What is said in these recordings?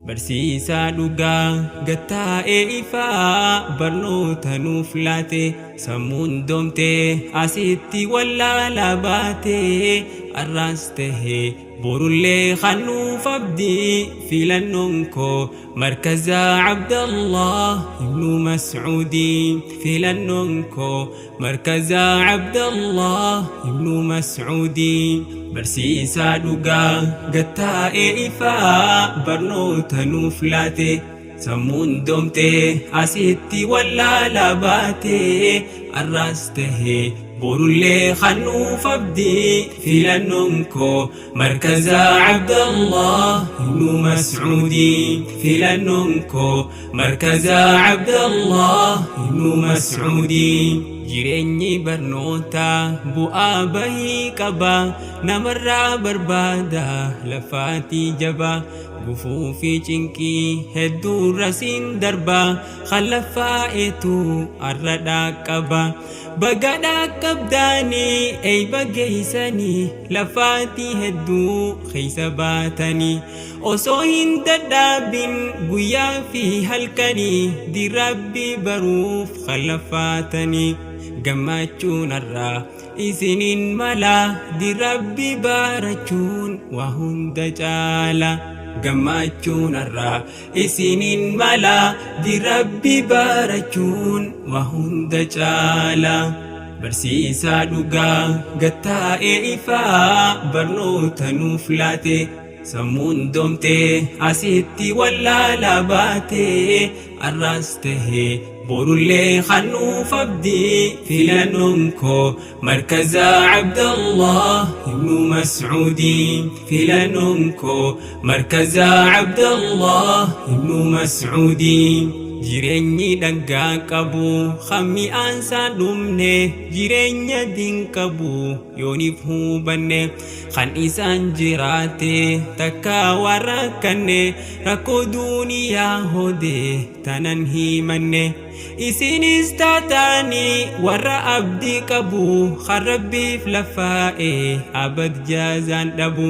Barsiisaa dhugaa gattaa'ee ifaa barnoota nuuf laate sammuun doomtee asitti wallaalaa baate arraas tahee borullee kan nuuf abdii filannoon koo markazaa Abdallah ibnu Mas'uudii filannoon koo markazaa Abdallah ibnu Mas'uudii barsiisaa dhugaa gattaa'ee ifaa barnoota nuuf laate sammuun doomtee asitti wallaalaa baate arraas tahee borullee kan nuuf abdii filannoon koo markazaa Abdallah ibnu Mas'uudii filannoon koo markazaa Abdallah ibnu Mas'uudii jireenyi barnoota bu'aa bahii qaba namarraa barbaada lafaatii jaba gufuu fi cinqii hedduu rasiin darba khalafaa'eetu arradhaa qaba bagadhaa qabdaanii eeyba geeysanii lafaatii hedduu keeysa baatanii osoo hin dadhaabin guyyaa fi halkanii dirabbii baruuf khalafaatanii gammachuun arraa isiniin mala dirabbii baarachuun waa hunda caala gammachuun arraa isiniin mala dirabbii baarachuun waa hunda caala barsiisaa dhugaa gattaa'ee ifaa barnoota nuuf laate sammuun doomtee asitti wallaalaa baate arraas tahee borullee kan nuuf abdii filannoon koo markazaa Abdallah ibnu Mas'uudii filannoon koo markazaa Abdallah ibnu Mas'uudii jireenyi dhangaa qabu kan mi'aansaa dhumne jireenya diin qabu yooniif hubanne kan isaan jiraate takka warra kanne rakkoo duuniyaa hode tanan himanne isinis taataanii warra abdii qabu kan rabbiif lafaa'e abad jaazaan dhabu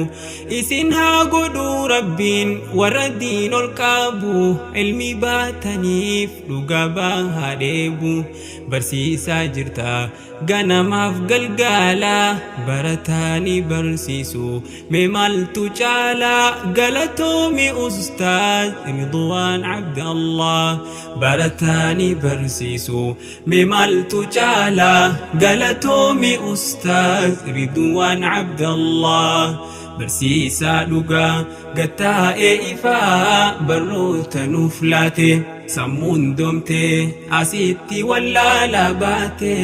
isin haa godhu rabbiin warra diin ol qabu ilmi baataniif dhugaa bahaa dheebu barsiisaa jirta ganamaaf galgala barataanii barsiisu mee maaltu caala galatoomi ustaaz Ridwaan Abdallah barataanii barsiisu mee maaltu caala galatoomi ustaaz Ridwaan Abdallah barsiisaa dhugaa gattaa'ee ifaa barnoota nuuf laate sammuun doomtee asitti wallaalaa baate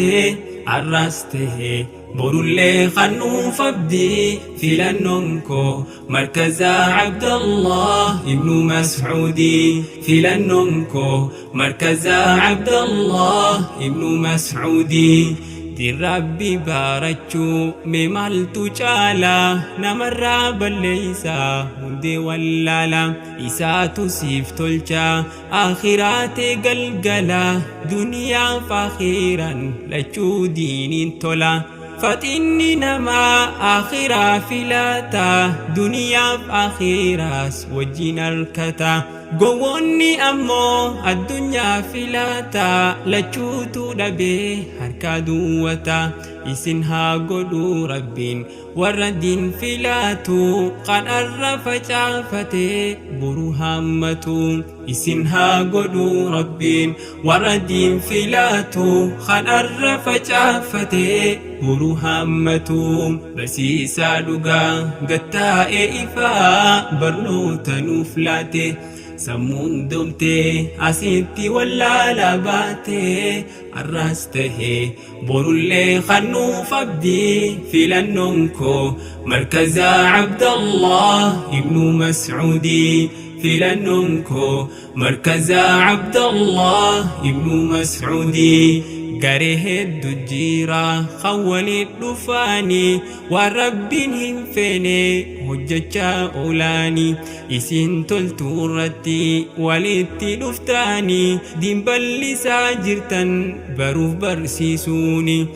arraas tahee borullee kan nuuf abdii filannoon koo markazaa Abdallah ibnu Mas'uudii filannoon koo markazaa Abdallah ibnu Mas'uudii dirabbii baarachuu mee maaltu caala namarraa balleeysaa hundee wallaala isaatu siif tolcha akhiraatee galgala duniyaaf akhiran lachuu diiniin tola faxinni namaa akhiraa filaata duniyaaf akhiraas wajjin harkata gowwoonni ammoo addunyaa filaata lachuutu dhabee harkaa duwwata isin haa godhu rabbiin warra diin filaatu kan arra facaafatee boru hammatu isin haa godhu rabbiin warra diin filaatu kan arra facaafatee boru hammatu barsiisaa dhugaa gattaa'ee ifaa barnoota nuuf laate sammuun doomtee asitti wallaalaa baate arraas tahee borullee kan nuuf abdii filannoon koo markazaa Abdallah ibnu Mas'uudii filannoon koo markazaa Abdallah ibnu Mas'uudii قريه الدجيرة خوالي الدفاني وربهم فيني هججا أولاني إسين تلتورتي ولدتي لفتاني دين بلسا جرتن بروف برسيسوني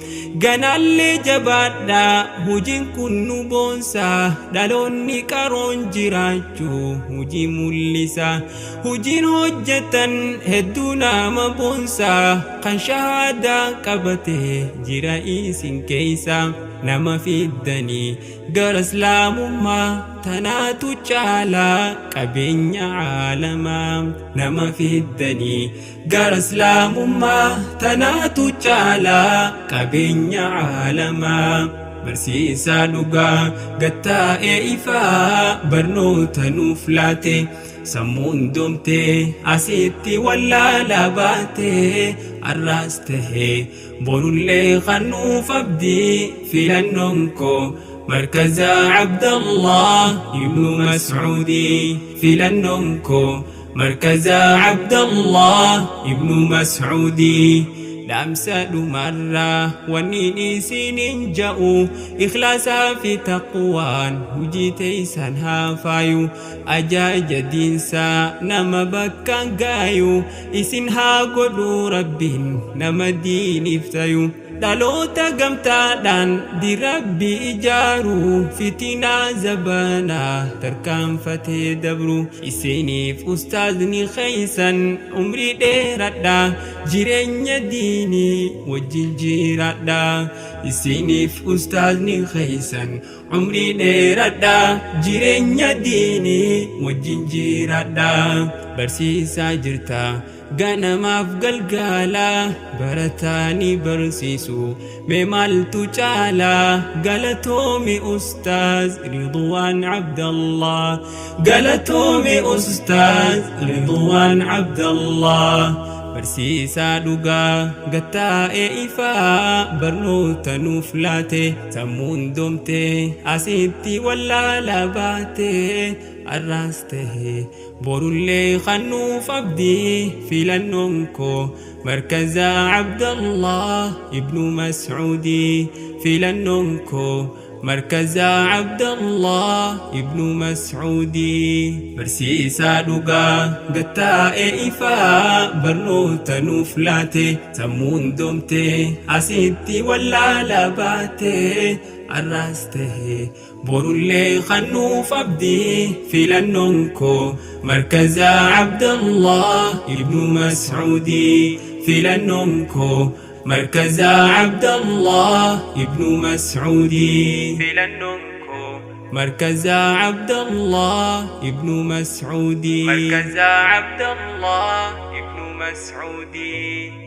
قنا اللي جبادا هجين كن بونسا دالوني كارون جراجو هجي ملسا هجين هجتن هدونا مبونسا قن شهادا قبته جرائيس كيسا نما في الدني قرس لامما تناتو جالا قبين عالما نما في الدني قرس لامما تناتو جالا قبين عالما برسيسا لغا قتا إيفا برنوتا نوفلاتي سمون دومتي أسيتي ولا لباتي الراسته بورو اللي خنو فبدي في لنونكو مركز عبد الله ابن مسعودي في لنونكو مركز عبد الله ابن مسعودي لامسد مرة ونيني سنين جاءوا إخلاصا في تقوان وجيتي سنها فايو أجا جدينسا نما بكان غايو إسنها قدو ربين نما دين افتايو دالوتا قمتا دان دي ربي إجارو فتنا زبانا تركان فتي دبرو إسينيف أستاذني خيسا عمري ديرادا جيرين ديني وجين جيرادا إسينيف أستاذني خيسا عمري ديرادا جيرين ديني وجين جيرادا برسيسا جرتا غنماف قلقالا برتاني برسيسو بمالتو جالا قالتومي أستاذ رضوان عبد الله قالتومي أستاذ رضوان عبد الله برسيسا دوغا غتا إيفا برنوتا نوفلاتي سمون دومتي أسيتي ولا لباتي الراسته بورو اللي خنو فبدي في لنونكو مركز عبد الله ابن مسعودي في لنونكو مركز عبد الله ابن مسعودي برسيسا دوغا غتا إيفا برنوتا نوفلاتي سمون دومتي أسيتي ولا لباتي الراسته بورو اللي خنو فبدي في لنونكو مركز عبد الله ابن مسعودي في لنونكو مركز عبد الله ابن مسعودي في لنونكو مركز عبد الله ابن مسعودي مركز عبد الله ابن مسعودي